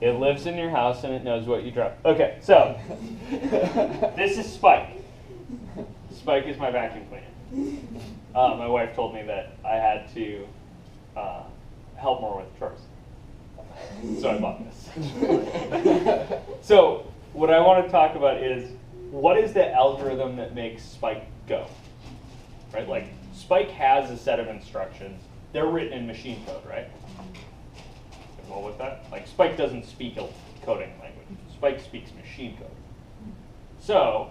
It lives in your house and it knows what you drop. Okay, so this is Spike. Spike is my vacuum cleaner. My wife told me that I had to help more with chores. So I bought this. So what I want to talk about is, what is the algorithm that makes Spike go? Right? Like, Spike has a set of instructions. They're written in machine code, right? Well, with that, like, Spike doesn't speak a coding language. Spike speaks machine code. So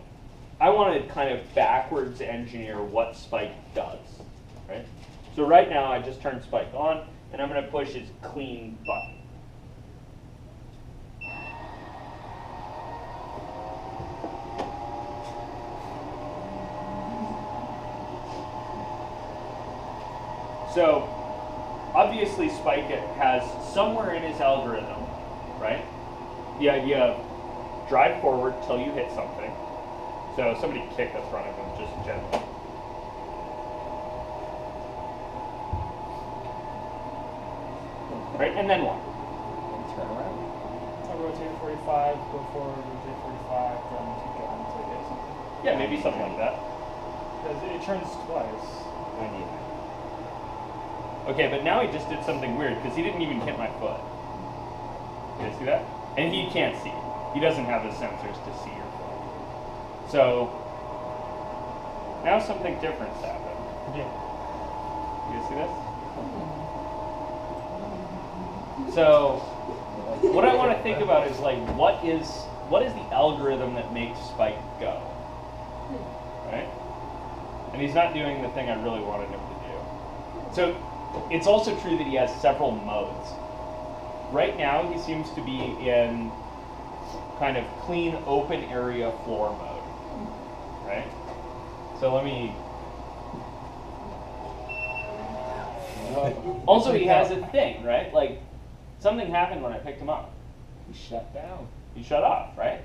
I want to kind of backwards engineer what Spike does, right? So right now I just turned Spike on, and I'm going to push his clean button. So obviously Spike has somewhere in his algorithm, right, the idea of drive forward till you hit something. So somebody kick the front of him just gently. Right, and then what? Turn around. I rotate 45, go forward, rotate 45, then keep going until you hit something. Yeah, maybe something like that. Because it turns twice. I need it. Okay, but now he just did something weird because he didn't even hit my foot. You guys see that? And he can't see it. He doesn't have the sensors to see your foot. So now something different's happened. Yeah. You guys see this? So what I want to think about is, like, what is the algorithm that makes Spike go? Right? And he's not doing the thing I really wanted him to do. So it's also true that he has several modes. Right now he seems to be in kind of clean open area floor mode. Right? So let me... Also he has a thing, right? Like, something happened when I picked him up. He shut down. He shut off, right?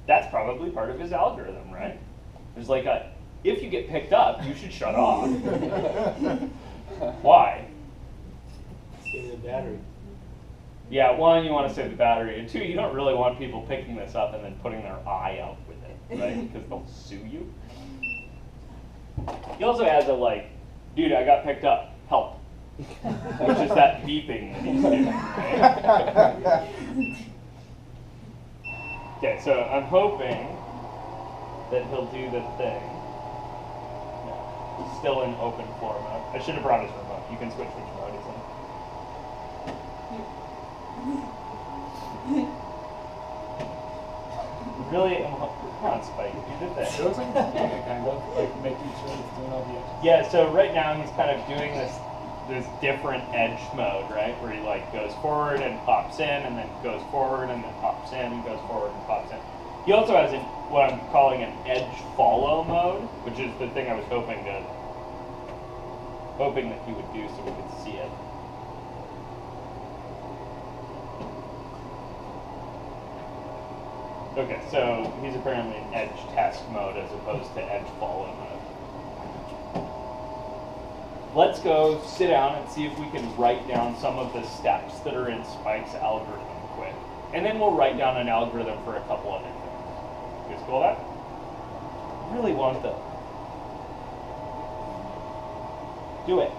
That's probably part of his algorithm, right? There's like a, if you get picked up, you should shut off. Why? Save the battery. Yeah, one, you want to save the battery, and two, you don't really want people picking this up and then putting their eye out with it, right? Because they'll sue you. He also has a, like, dude, I got picked up, help. Which is that beeping that he's doing, right? Okay, so I'm hoping that he'll do the thing. No, he's still in open floor mode. I should have brought his remote. You can switch which mode he's in. Really? Come on, Spike, you did that. It looks like it's kind of like making sure it's doing all the edges. Yeah, so right now he's kind of doing this different edge mode, right? Where he, like, goes forward and pops in, and then goes forward and then pops in, and goes forward and pops in. He also has what I'm calling an edge follow mode, which is the thing I was hoping that he would do so we could see it. Okay, so he's apparently in edge test mode as opposed to edge follow mode. Let's go sit down and see if we can write down some of the steps that are in Spike's algorithm quick. And then we'll write down an algorithm for a couple other things. You guys cool with that? I really want the... Do it.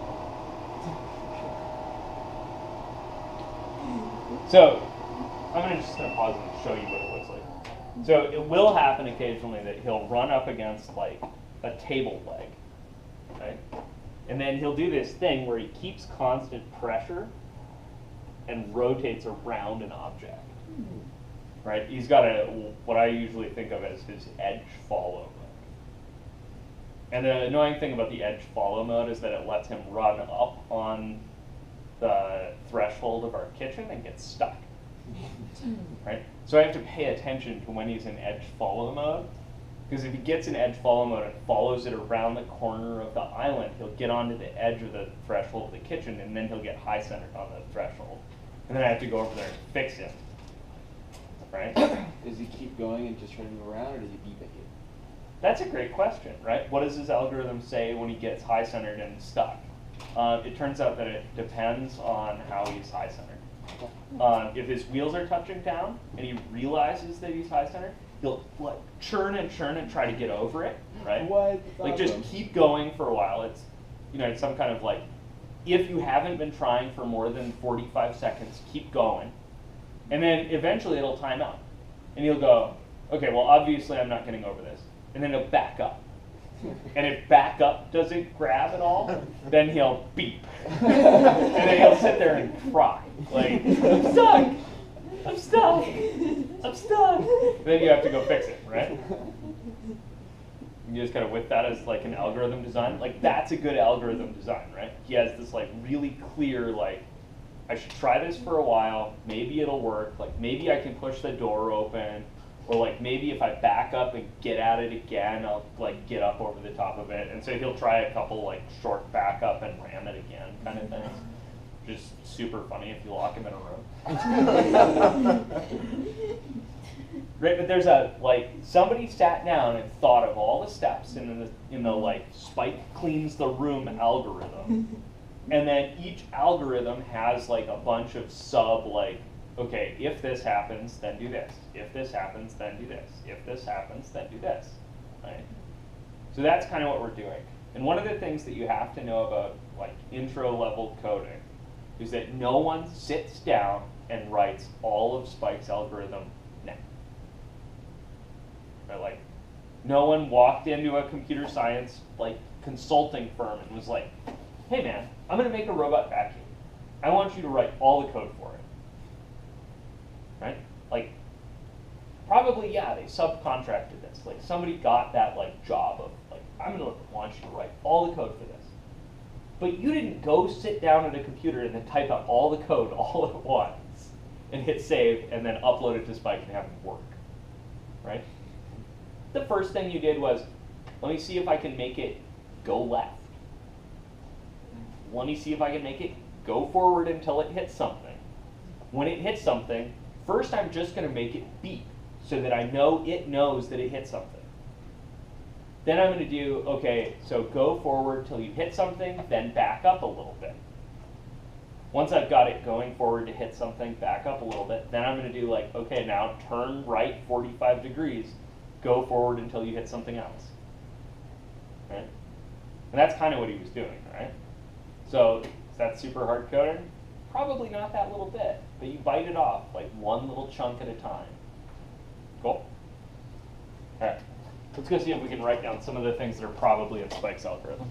So, I'm just going to pause and show you what it looks like. So it will happen occasionally that he'll run up against, like, a table leg, right? And then he'll do this thing where he keeps constant pressure and rotates around an object, right? He's got what I usually think of as his edge follow mode. And the annoying thing about the edge follow mode is that it lets him run up on the threshold of our kitchen and get stuck, right? So I have to pay attention to when he's in edge follow mode, because if he gets in edge follow mode and follows it around the corner of the island, he'll get onto the edge of the threshold of the kitchen, and then he'll get high centered on the threshold. And then I have to go over there and fix him, right? Does he keep going and just running around, or does he beep at you? That's a great question, right? What does his algorithm say when he gets high centered and stuck? It turns out that it depends on how he's high centered. if his wheels are touching down and he realizes that he's high center, he'll like churn and try to get over it, right? What? Like just keep going for a while. It's, you know, it's some kind of like, if you haven't been trying for more than 45 seconds, keep going. And then eventually it'll time out. And he'll go, okay, well obviously I'm not getting over this. And then he'll back up. And if back up doesn't grab at all, then he'll beep. And then he'll sit there and cry. Like, I'm stuck! I'm stuck! I'm stuck! And then you have to go fix it, right? You just kind of with that as like an algorithm design. Like that's a good algorithm design, right? He has this like really clear, like, I should try this for a while, maybe it'll work, like maybe I can push the door open, or like maybe if I back up and get at it again, I'll like get up over the top of it. And so he'll try a couple like short back up and ram it again kind of things. Just super funny if you lock him in a room. Right, but there's a, like, somebody sat down and thought of all the steps in the like Spike cleans the room algorithm. And then each algorithm has like a bunch of sub like, okay, if this happens, then do this. If this happens, then do this. If this happens, then do this, right? So that's kind of what we're doing. And one of the things that you have to know about like intro level coding is that no one sits down and writes all of Spike's algorithm now. Right? Like, no one walked into a computer science like consulting firm and was like, hey man, I'm gonna make a robot vacuum. I want you to write all the code for it. Right? Like, probably, yeah, they subcontracted this. Like, somebody got that like job of like, I'm gonna want you to write all the code for this. But you didn't go sit down at a computer and then type out all the code all at once and hit save and then upload it to Spike and have it work, right? The first thing you did was, let me see if I can make it go left. Let me see if I can make it go forward until it hits something. When it hits something, first I'm just going to make it beep so that I know it knows that it hit something. Then I'm going to do, okay, so go forward till you hit something, then back up a little bit. Once I've got it going forward to hit something, back up a little bit, then I'm going to do like, okay, now turn right 45 degrees, go forward until you hit something else. Right? And that's kind of what he was doing, right? So is that super hard coding? Probably not that little bit, but you bite it off like one little chunk at a time. Cool? All right. Let's go see if we can write down some of the things that are probably in Spike's algorithm.